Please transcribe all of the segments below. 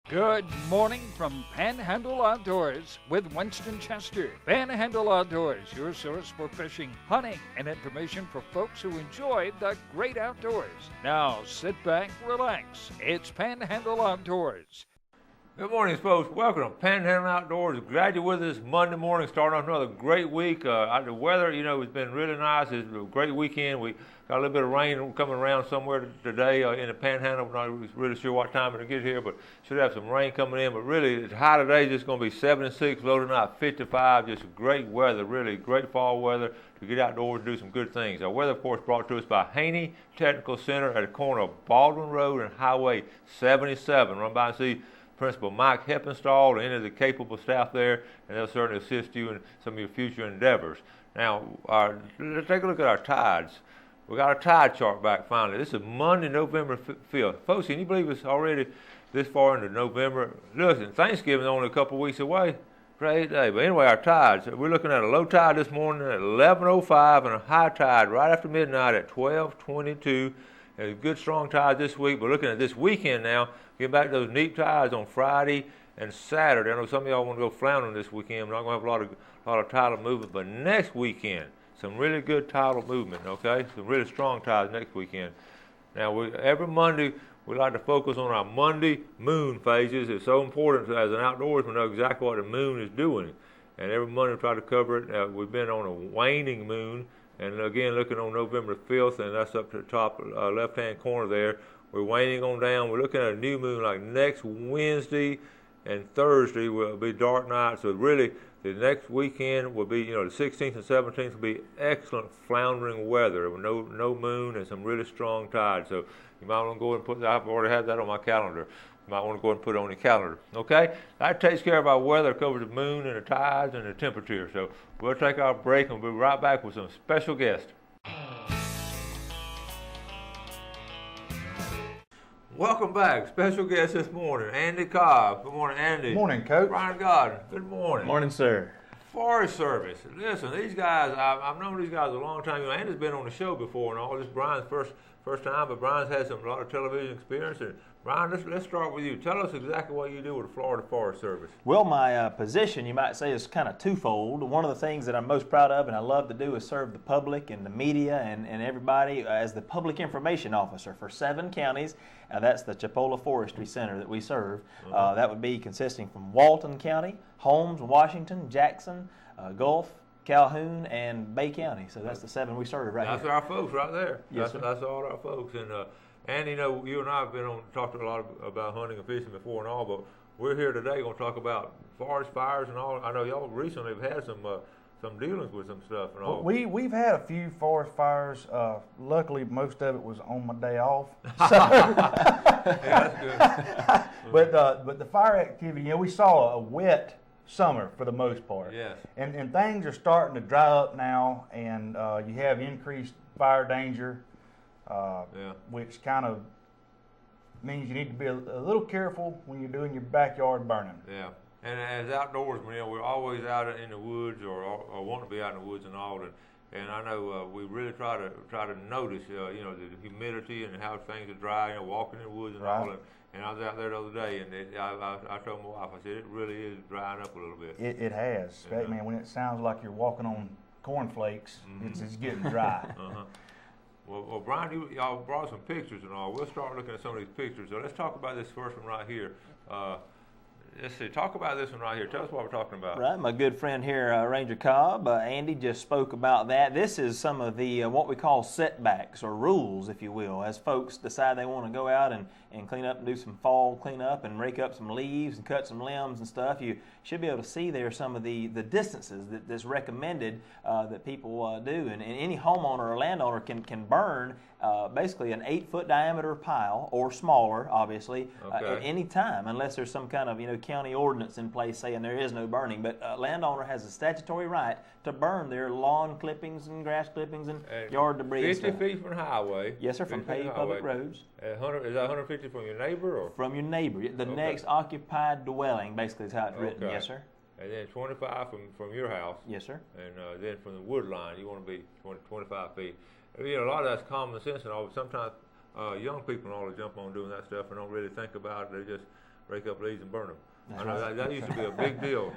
Good morning from Panhandle Outdoors with Winston Chester. Panhandle Outdoors, your source for fishing, hunting, and information for folks who enjoy the great outdoors. Now sit back, relax. It's Panhandle Outdoors. Good morning, folks. Welcome to Panhandle Outdoors. Glad you're with us Monday morning, starting off another great week. The weather, has been really nice. It's a great weekend. We got a little bit of rain coming around somewhere today in the Panhandle. We're not really sure what time it'll get here, but should have some rain coming in. But really, the high today is just going to be 76, low tonight 55. Just great weather, really great fall weather to get outdoors and do some good things. Our weather, of course, brought to us by Haney Technical Center at the corner of Baldwin Road and Highway 77. Run by and see Principal Mike Heppenstall and any of the capable staff there, and they'll certainly assist you in some of your future endeavors. Now, let's take a look at our tides. We got our tide chart back finally. This is Monday, November 5th. Folks, can you believe it's already this far into November? Listen, Thanksgiving's only a couple weeks away. Great day. But anyway, our tides. We're looking at a low tide this morning at 11:05 and a high tide right after midnight at 12:22. A good strong tide this week. We're looking at this weekend now. Get back to those neat tides on Friday and Saturday. I know some of y'all want to go floundering this weekend. We're not going to have a lot of tidal movement, but next weekend, some really good tidal movement. Okay, some really strong tides next weekend. Now, every Monday we like to focus on our Monday moon phases. It's so important as an outdoorsman to know exactly what the moon is doing, and every Monday we try to cover it. We've been on a waning moon. And again, looking on November 5th, and that's up to the top left-hand corner there. We're waning on down. We're looking at a new moon like next Wednesday and Thursday will be dark night. So really, the next weekend will be, the 16th and 17th will be excellent floundering weather with no moon and some really strong tides. So you might want to go and put that. I've already had that on my calendar. You might want to go and put it on your calendar. Okay? That takes care of our weather, covers the moon and the tides and the temperature. So we'll take our break and we'll be right back with some special guests. Welcome back. Special guest this morning, Andy Cobb. Good morning, Andy. Good morning, Coach. Brian Godden. Good morning. Morning, sir. Forest Service. Listen, these guys, I've known these guys a long time. Andy's been on the show before and all. This is Brian's first time, but Brian's had a lot of television experience. And Brian, let's start with you. Tell us exactly what you do with the Florida Forest Service. Well, my position, you might say, is kind of twofold. One of the things that I'm most proud of and I love to do is serve the public and the media and everybody as the public information officer for 7 counties. That's the Chipola Forestry Center that we serve. That would be consisting from Walton County, Holmes, Washington, Jackson, Gulf, Calhoun, and Bay County. So that's the 7 we serve right That's here. Our folks right there. Yes, That's all our folks. And Andy, you and I have been on talked a lot about hunting and fishing before and all, but we're here today going to talk about forest fires and all. I know y'all recently have had some dealings with some stuff and all. We've had a few forest fires. Luckily, most of it was on my day off. Yeah, that's good. But the fire activity, we saw a wet summer for the most part. Yes. And things are starting to dry up now, and you have increased fire danger, which kind of means you need to be a little careful when you're doing your backyard burning. Yeah. And as outdoorsmen, we're always out in the woods or want to be out in the woods and all. And I know we really try to notice, the humidity and how things are dry. Walking in the woods and all. And I was out there the other day, and I told my wife, I said, it really is drying up a little bit. It has. Man, when it sounds like you're walking on cornflakes, it's getting dry. Well, Brian, y'all brought some pictures and all. We'll start looking at some of these pictures. So let's talk about this first one right here. Let's see. Talk about this one right here. Tell us what we're talking about. Right, my good friend here, Ranger Cobb, Andy just spoke about that. This is some of the what we call setbacks or rules, if you will, as folks decide they want to go out and clean up and do some fall cleanup and rake up some leaves and cut some limbs and stuff. You should be able to see there some of the distances that's recommended that people do. And any homeowner or landowner can burn basically an 8-foot diameter pile or smaller, obviously, at any time, unless there's some kind of county ordinance in place saying there is no burning. But a landowner has a statutory right to burn their lawn clippings and grass clippings and yard debris. 50 feet from the highway. Yes, sir, from paved public roads. Is that 150 from your neighbor? Or? From your neighbor. The next occupied dwelling, basically, is how it's written. Yes, sir. And then 25 from your house. Yes, sir. And then from the wood line, you want to be 25 feet. A lot of that's common sense and all, but sometimes young people all jump on doing that stuff and don't really think about it. They just rake up leaves and burn them. I know that used to be a big deal.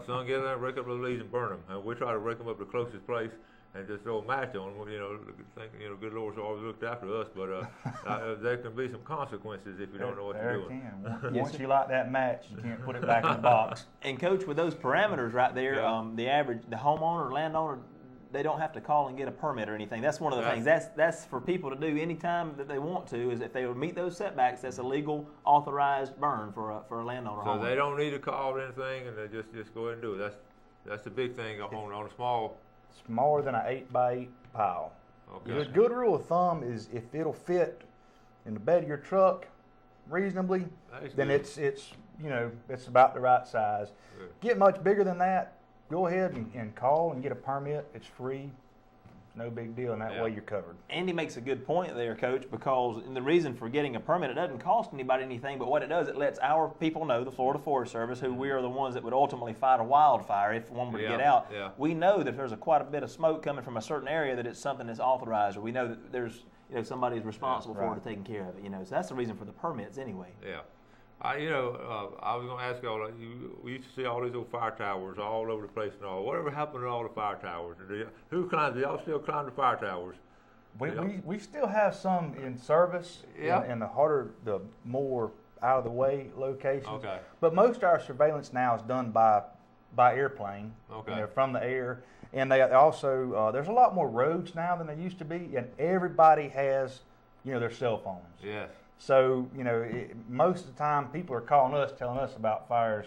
Son, get in there, rake up the leaves and burn them. And we try to rake them up the closest place and just throw a match on them. You know, thinking, you know, good Lord's always looked after us, but there can be some consequences if you don't know what you're doing. Once you light that match, you can't put it back in the box. And Coach, with those parameters right there, the homeowner, landowner, they don't have to call and get a permit or anything. That's one of the things. That's for people to do anytime that they want to. Is if they would meet those setbacks, that's a legal authorized burn for a landowner. So they don't need to call anything, and they just go ahead and do it. That's the big thing on a small. Smaller than an 8x8 pile. Okay. A good rule of thumb is if it'll fit in the bed of your truck reasonably, then it's you know, it's about the right size. Good. Get much bigger than that, go ahead and call and get a permit. It's free. No big deal, and that way you're covered. Andy makes a good point there, Coach, because the reason for getting a permit, it doesn't cost anybody anything, but what it does, it lets our people know, the Florida Forest Service, who we are the ones that would ultimately fight a wildfire if one were to get out. Yeah. We know that if there's quite a bit of smoke coming from a certain area, that it's something that's authorized, or we know that there's somebody's responsible for it, taking care of it. So that's the reason for the permits anyway. Yeah. I was going to ask y'all, we used to see all these old fire towers all over the place and all. Whatever happened to all the fire towers? Do y'all still climb the fire towers? We still have some in service in the more out of the way locations. Okay. But most of our surveillance now is done by airplane. Okay. From the air. And they also, there's a lot more roads now than there used to be, and everybody has, their cell phones. Yes. So, most of the time people are calling us, telling us about fires,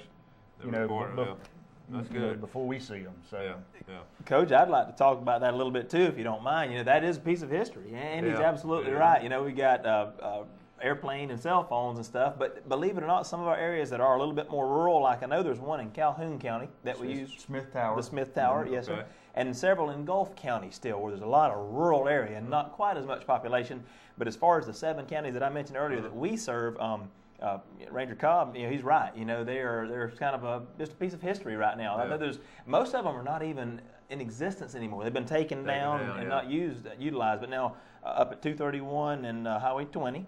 that's good. Before we see them. So, yeah. Coach, I'd like to talk about that a little bit too, if you don't mind. That is a piece of history. Andy's absolutely right. We got airplane and cell phones and stuff, but believe it or not, some of our areas that are a little bit more rural, like I know there's one in Calhoun County that we use. Smith Tower. The Smith Tower, yes, sir. And several in Gulf County still, where there's a lot of rural area and not quite as much population. But as far as the 7 counties that I mentioned earlier that we serve, Ranger Cobb, he's right. They're kind of just a piece of history right now. I know most of them are not even in existence anymore. They've been taken down and not utilized. But now up at 231 and Highway 20,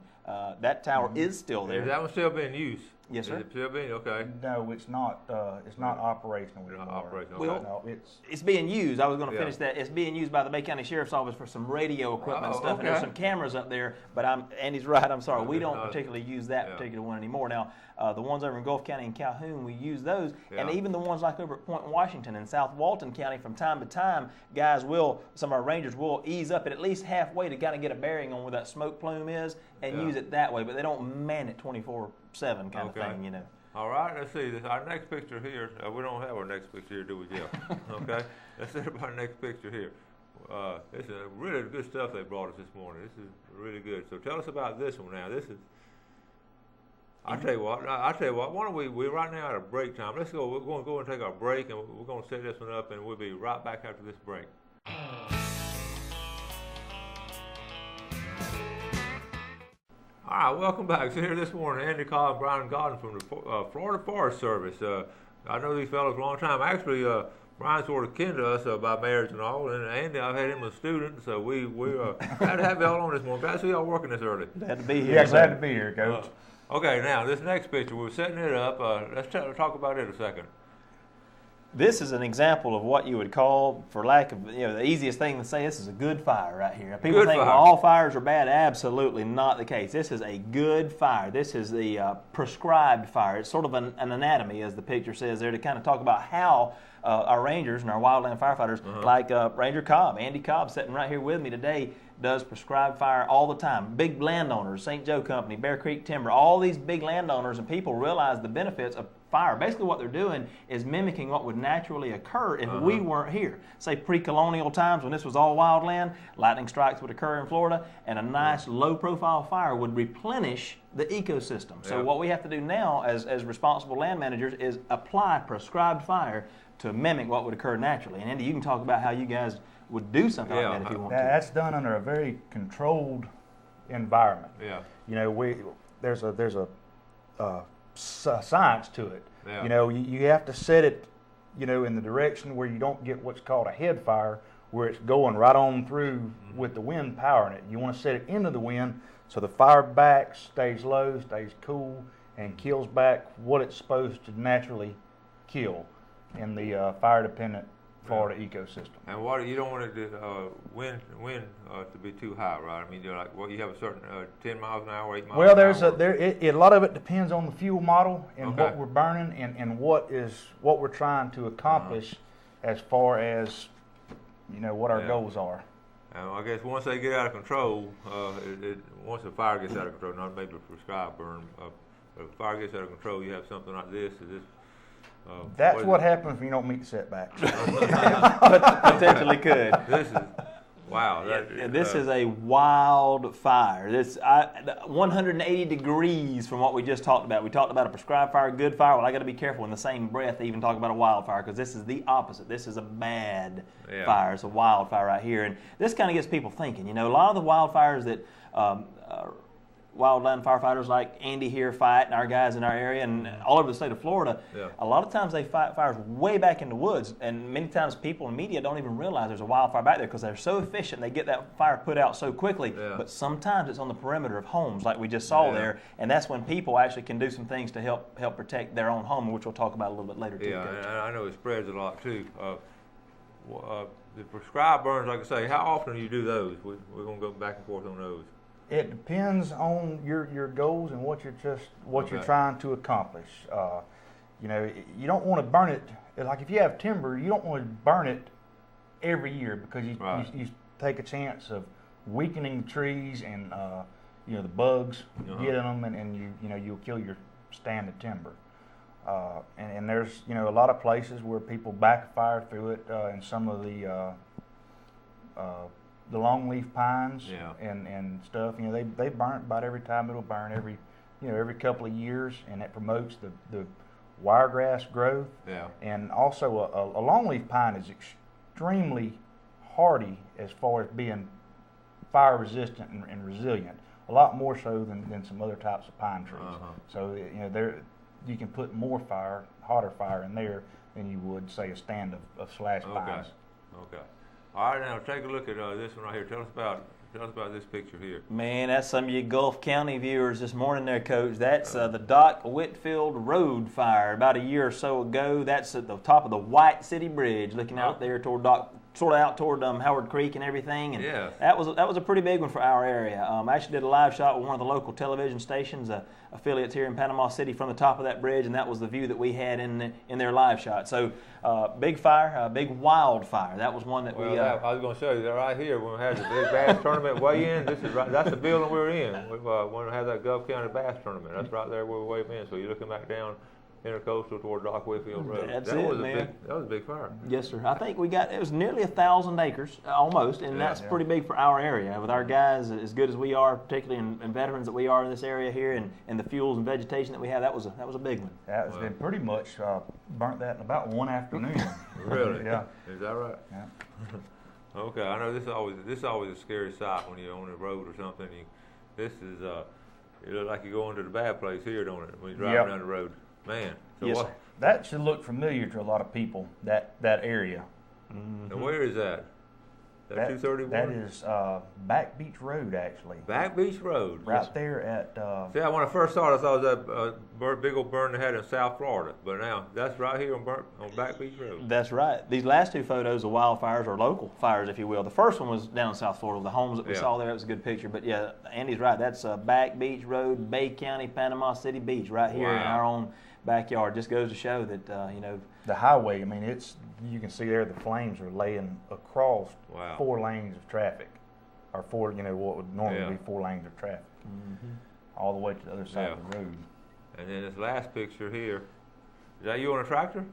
that tower is still there. Is that one still being used? Yes, sir. Is it still being okay? No, it's not. It's not operational anymore. Not operational. Okay. No, it's being used. I was going to finish that. It's being used by the Bay County Sheriff's Office for some radio equipment and stuff. And there's some cameras up there. But Andy's right. I'm sorry. We don't particularly use that particular one anymore. Now, the ones over in Gulf County and Calhoun, we use those. And even the ones like over at Point Washington and South Walton County, from time to time, some of our rangers will ease up at least halfway to kind of get a bearing on where that smoke plume is and use it that way. But they don't man it 24/7 kind of thing, All right, let's see. Our next picture here, we don't have our next picture here, do we, Jeff? Okay, let's see our next picture here. This is really good stuff they brought us this morning. This is really good. So tell us about this one now. This is, I'll tell you what, why don't we're right now at a break time. Let's go, we're going to go and take our break, and we're going to set this one up, and we'll be right back after this break. All right, welcome back. So here this morning, Andy Cobb and Brian Godden from the Florida Forest Service. I know these fellows a long time. Actually, Brian's sort of kin to us by marriage and all, and Andy, I've had him as a student, so we're glad to have y'all on this morning. Glad to see y'all working this early. Glad to be here. Yeah, glad to be here, Coach. Okay, now this next picture, we're setting it up. Let's talk about it a second. This is an example of what you would call, for lack of, the easiest thing to say, this is a good fire right here. People think, well, all fires are bad. Absolutely not the case. This is a good fire. This is the prescribed fire. It's sort of an anatomy, as the picture says there, to kind of talk about how our rangers and our wildland firefighters, like Ranger Cobb, Andy Cobb, sitting right here with me today, does prescribed fire all the time. Big landowners, St. Joe Company, Bear Creek Timber, all these big landowners and people realize the benefits of fire. Basically what they're doing is mimicking what would naturally occur if we weren't here. Say pre-colonial times when this was all wild land, lightning strikes would occur in Florida, and a nice low-profile fire would replenish the ecosystem. So what we have to do now as responsible land managers is apply prescribed fire to mimic what would occur naturally. And Andy, you can talk about how you guys would do something like that if you want to. That's done under a very controlled environment. Yeah. There's a science to it. Yeah. You have to set it, in the direction where you don't get what's called a head fire, where it's going right on through with the wind powering it. You want to set it into the wind so the fire back stays low, stays cool, and kills back what it's supposed to naturally kill in the fire-dependent Florida ecosystem. And water, you don't want it to wind to be too high, right? I mean, you're like, well, you have a certain 10 miles an hour, 8 miles Well, an hour. a lot of it depends on the fuel model and Okay. what we're burning and what we're trying to accomplish as far as what our goals are. And I guess once they get out of control, once a fire gets out of control, not maybe a prescribed burn, but if a fire gets out of control, you have something like this. Is this That's what happens when you don't meet the setbacks. Potentially could. This is wow. This is a wildfire. 180 degrees from what we just talked about. We talked about a prescribed fire, good fire. Well, I got to be careful in the same breath to even talk about a wildfire, because this is the opposite. This is a bad fire. It's a wildfire right here, and this kind of gets people thinking. A lot of the wildfires that wildland firefighters like Andy here fight, and our guys in our area and all over the state of Florida, a lot of times they fight fires way back in the woods, and many times people in media don't even realize there's a wildfire back there because they're so efficient, they get that fire put out so quickly, but sometimes it's on the perimeter of homes like we just saw there, and that's when people actually can do some things to help protect their own home, which we'll talk about a little bit later too. Yeah, and I know it spreads a lot too. The prescribed burns, like I say, how often do you do those? We're going to go back and forth on those. It depends on your goals and what you're trying to accomplish. You don't want to burn it. Like if you have timber, you don't want to burn it every year because you take a chance of weakening the trees and the bugs get in them, and you'll kill your stand of timber. And there's a lot of places where people backfire through it, and some of the longleaf pines and stuff. They burn it about every time. It'll burn every couple of years, and it promotes the wiregrass growth. Yeah. And also a longleaf pine is extremely hardy as far as being fire resistant and resilient. A lot more so than some other types of pine trees. So you can put more hotter fire in there than you would say a stand of slash pines. Okay. All right, now take a look at this one right here. Tell us about this picture here. Man, that's some of you Gulf County viewers this morning there, Coach. That's the Doc Whitfield Road fire about a year or so ago. That's at the top of the White City Bridge, looking out there toward sort of out toward Howard Creek and everything. And that was a pretty big one for our area. I actually did a live shot with one of the local television stations, affiliates here in Panama City, from the top of that bridge, and that was the view that we had in their live shot. So big fire, big wildfire. That was one that we. I was going to show you that right here when we had the big bass tournament weigh in. That's the building we're in. We want to have that Gulf County bass tournament. That's right there where we weigh in. So you're looking back down Intercoastal toward Doc Whitfield Road. That was a big fire. Yes, sir. I think it was nearly 1,000 acres, almost, and that's pretty big for our area. With our guys, as good as we are, particularly and veterans that we are in this area here, and the fuels and vegetation that we have, that was a big one. That has been pretty much burnt that in about one afternoon. Really? Yeah. Is that right? Yeah. Okay. I know this is always a scary sight when you're on the road or something. This is it looks like you go into the bad place here, don't it? When you're driving down the road. Man, so yes, what? That should look familiar to a lot of people, that area. Mm-hmm. And where is that? That 231? That is Back Beach Road, actually. Back Beach Road? Right there at... See, when I first saw it, I thought it was that big old burn they had in South Florida. But now, that's right here on Back Beach Road. That's right. These last two photos of wildfires are local fires, if you will. The first one was down in South Florida. The homes that we saw there, it was a good picture. But yeah, Andy's right. That's Back Beach Road, Bay County, Panama City Beach, right here in our own backyard. Just goes to show that, the highway, I mean, you can see there the flames are laying across 4 lanes of traffic, or what would normally be 4 lanes of traffic, all the way to the other side of the road. And then this last picture here, is that you on a tractor?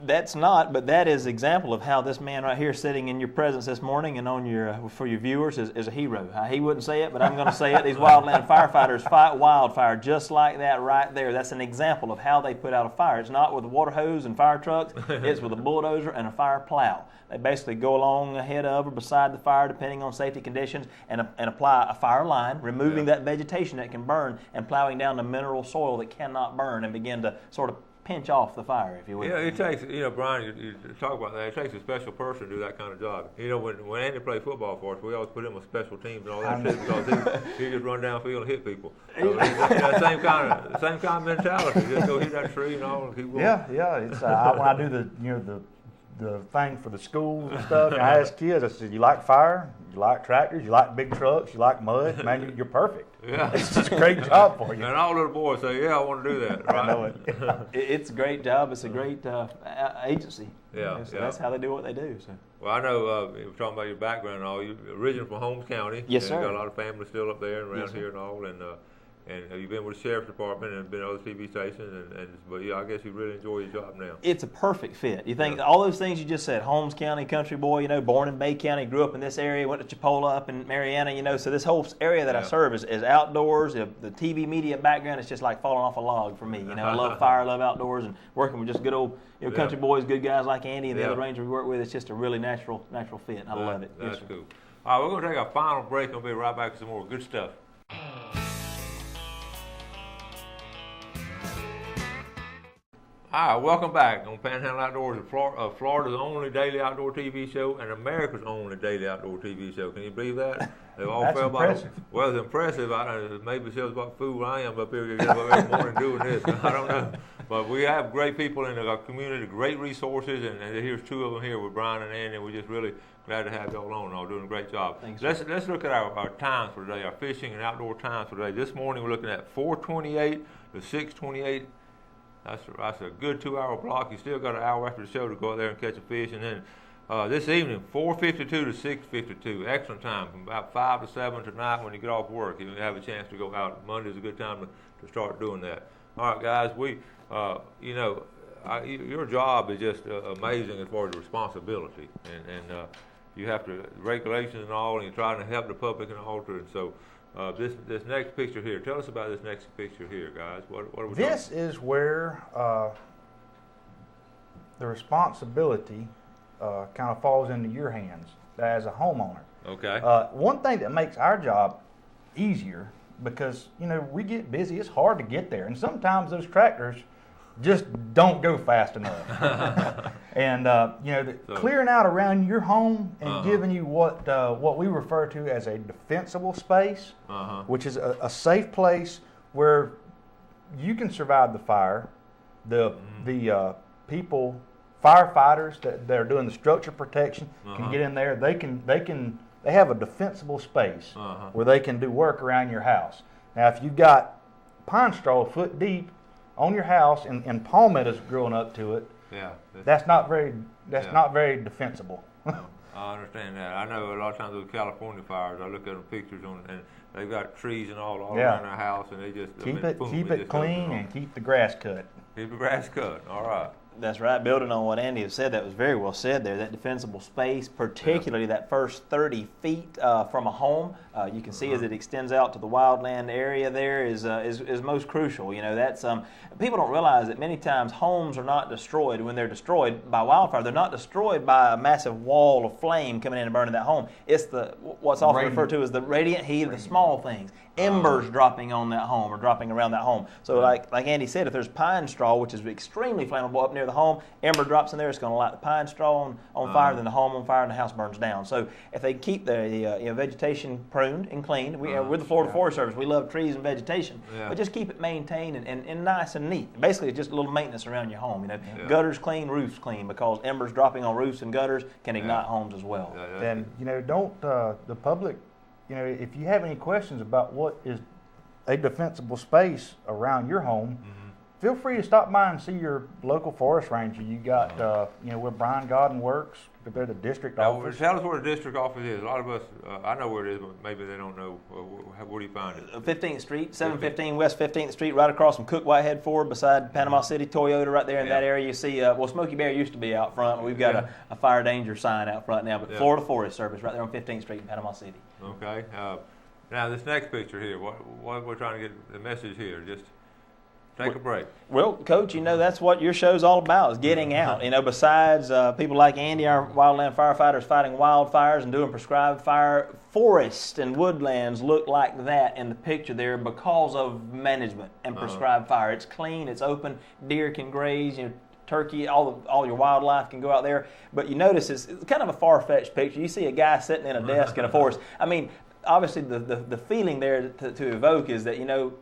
That's not, but that is an example of how this man right here sitting in your presence this morning and for your viewers is a hero. He wouldn't say it, but I'm going to say it. These wildland firefighters fight wildfire just like that right there. That's an example of how they put out a fire. It's not with a water hose and fire trucks. It's with a bulldozer and a fire plow. They basically go along ahead of or beside the fire, depending on safety conditions, and apply a fire line, removing that vegetation that can burn and plowing down the mineral soil that cannot burn, and begin to sort of pinch off the fire, if you will. Yeah, it takes, Brian, you talk about that. It takes a special person to do that kind of job. When Andy played football for us, we always put him on special teams and all that shit because he just run downfield and hit people. So that same kind of mentality. Just go hit that tree and all and keep going. Yeah. It's when I do the thing for the schools and stuff. And I ask kids, I said, "You like fire? You like tractors? You like big trucks? You like mud? Man, you're perfect." Yeah, it's just a great job for you. And all little boys say, "Yeah, I want to do that." Right? I know it. It's a great job. It's a great agency. Yeah, So that's how they do what they do. So. Well, I know you were talking about your background and all. You're originally from Holmes County. Yes, and sir. You got a lot of family still up there and around Yes, here and all, and you've been with the sheriff's department and been at other TV stations, but yeah, I guess you really enjoy your job now. It's a perfect fit. You think all those things you just said, Holmes County, country boy, born in Bay County, grew up in this area, went to Chipola up in Mariana, so this whole area that I serve is outdoors. The TV media background is just like falling off a log for me. I love fire, I love outdoors, and working with just good old country boys, good guys like Andy and the other rangers we work with. It's just a really natural fit. I love it. That's cool. All right, we're going to take our final break and we'll be right back with some more good stuff. All right, welcome back on Panhandle Outdoors, Florida's only daily outdoor TV show and America's only daily outdoor TV show. Can you believe that? They've all That's felt impressive. Well, it's impressive. Maybe it shows what fool I am up here every morning doing this. I don't know. But we have great people in our community, great resources, and here's two of them here with Brian and Andy. We're just really glad to have y'all on. Y'all doing a great job. Thanks. Let's look at our times for today, our fishing and outdoor times for today. This morning we're looking at 4:28 to 6:28. That's a good 2-hour block. You still got an hour after the show to go out there and catch a fish. And then this evening, 4:52 to 6:52. Excellent time from about 5 to 7 tonight when you get off work. You have a chance to go out. Monday's a good time to start doing that. All right, guys. Your job is just amazing as far as the responsibility. And you have to, regulations and all, and you're trying to help the public and all. And so this next picture here, tell us about this next picture here, guys. What are we talking about? This is where the responsibility kind of falls into your hands as a homeowner. Okay. One thing that makes our job easier, because we get busy, it's hard to get there, and sometimes those tractors just don't go fast enough. And clearing out around your home and giving you what we refer to as a defensible space, which is a safe place where you can survive the fire. The people, firefighters that are doing the structure protection can get in there. They have a defensible space where they can do work around your house. Now, if you've got pine straw a foot deep on your house and palmettos growing up to it, that's not very defensible. I understand that. I know a lot of times with California fires, I look at them pictures and they've got trees and all around their house, and they just keep it clean and keep the grass cut. Keep the grass cut. All right. That's right. Building on what Andy has said, that was very well said there. That defensible space, particularly that first 30 feet from a home, you can see as it extends out to the wildland area there is most crucial. That's people don't realize that many times homes are not destroyed when they're destroyed by wildfire. They're not destroyed by a massive wall of flame coming in and burning that home. It's what's often referred to as the radiant heat of the small things. Embers dropping on that home or dropping around that home. So like Andy said, if there's pine straw, which is extremely flammable up near the home, ember drops in there, it's going to light the pine straw on fire, then the home on fire and the house burns down. So if they keep the vegetation pruned and cleaned, we're the Florida Forest Service, we love trees and vegetation, but just keep it maintained and nice and neat. Basically, it's just a little maintenance around your home. Gutters clean, roofs clean, because embers dropping on roofs and gutters can ignite homes as well. And don't the public. If you have any questions about what is a defensible space around your home, feel free to stop by and see your local forest ranger. You got, where Brian Godden works. They're the district office. Tell us where the district office is. A lot of us, I know where it is, but maybe they don't know. Where do you find it? 15th Street, 715 West 15th Street, right across from Cook Whitehead Ford, beside Panama City Toyota, right there in that area. You see, Smoky Bear used to be out front. We've got a fire danger sign out front now, but Florida Forest Service right there on 15th Street in Panama City. Okay. Now this next picture here, what we're trying to get the message here, just take a break. Well, Coach, you know that's what your show's all about, is getting out. You know, besides people like Andy, our wildland firefighters, fighting wildfires and doing prescribed fire, forests and woodlands look like that in the picture there because of management and prescribed fire. It's clean, it's open, deer can graze, you know, turkey, all your wildlife can go out there. But you notice it's kind of a far-fetched picture. You see a guy sitting in a desk in a forest. I mean, obviously the feeling there to evoke is that, you know,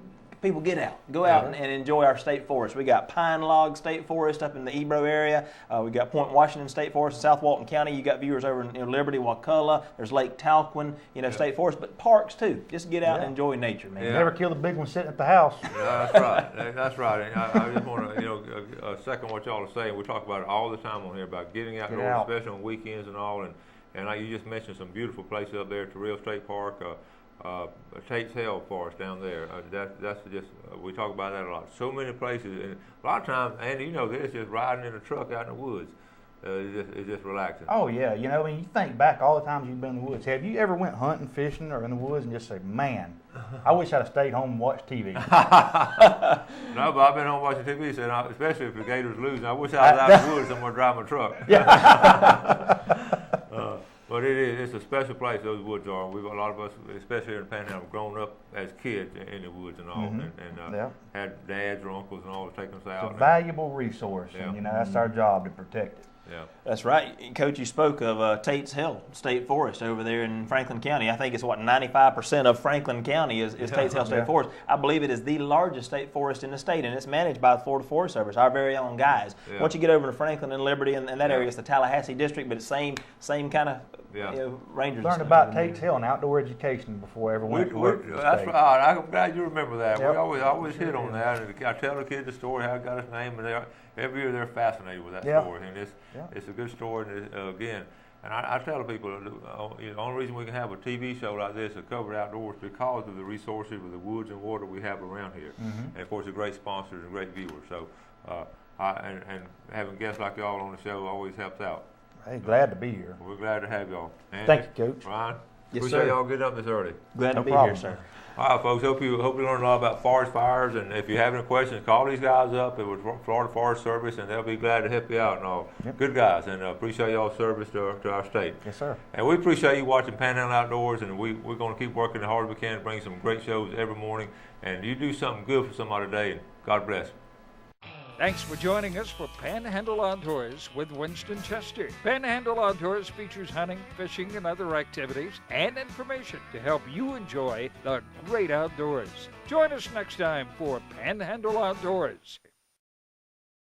people get out, go out and enjoy our state forest. We got Pine Log State Forest up in the Ebro area. We got Point Washington State Forest in South Walton County. You got viewers over in Liberty, Wakulla. There's Lake Talquin, you know, state forest, but parks too. Just get out and enjoy nature, man. Never kill the big one sitting at the house. Yeah, that's right. That's right. And I just want to, you know, second what y'all are saying. We talk about it all the time on here about getting outdoors, especially on weekends and all. And like you just mentioned some beautiful places up there, Terrell State Park. Tate's Hill Forest down there. That's just we talk about that a lot. So many places, and a lot of times, Andy, you know this, just riding in a truck out in the woods. It's just relaxing. Oh yeah, you know, when you think back all the times you've been in the woods, have you ever went hunting, fishing, or in the woods and just say, "Man, I wish I'd have stayed home and watched TV." No, but I've been home watching TV, saying, especially if the Gators losing, I wish I was out in the woods somewhere driving my truck. Yeah. But it's a special place, those woods are. We've a lot of us, especially in the Panhandle, grown up as kids in the woods and all, and had dads or uncles and all to take us out. It's a valuable resource, and you know that's our job to protect it. Yeah, that's right, Coach. You spoke of Tate's Hill State Forest over there in Franklin County. I think it's 95% of Franklin County is Tate's Hill State Forest. I believe it is the largest state forest in the state, and it's managed by the Florida Forest Service, our very own guys. Once you get over to Franklin and Liberty and that area, it's the Tallahassee district, but it's same kind of you know, rangers. Learned about Tate's Hill and outdoor education before I ever went to work. That's right. I'm glad you remember that. We always hit on that. And I tell the kids the story how it got its name, and every year they're fascinated with that story. And it's a good story. And again, and I tell the people, you know, the only reason we can have a TV show like this, a covered outdoors, because of the resources of the woods and water we have around here, and of course the great sponsors and great viewers. So, and having guests like y'all on the show always helps out. Hey, glad to be here. We're glad to have y'all. Andy, thank you, Coach. Ryan, yes, appreciate y'all getting up this early. Glad to be here, sir. All right, folks. Hope you learned a lot about forest fires, and if you have any questions, call these guys up. It was Florida Forest Service, and they'll be glad to help you out and all. Good guys, and appreciate y'all's service to our state. Yes, sir. And we appreciate you watching Panhandle Outdoors, and we're going to keep working as hard as we can to bring some great shows every morning. And you do something good for somebody today, and God bless. Thanks for joining us for Panhandle Outdoors with Winston Chester. Panhandle Outdoors features hunting, fishing, and other activities and information to help you enjoy the great outdoors. Join us next time for Panhandle Outdoors.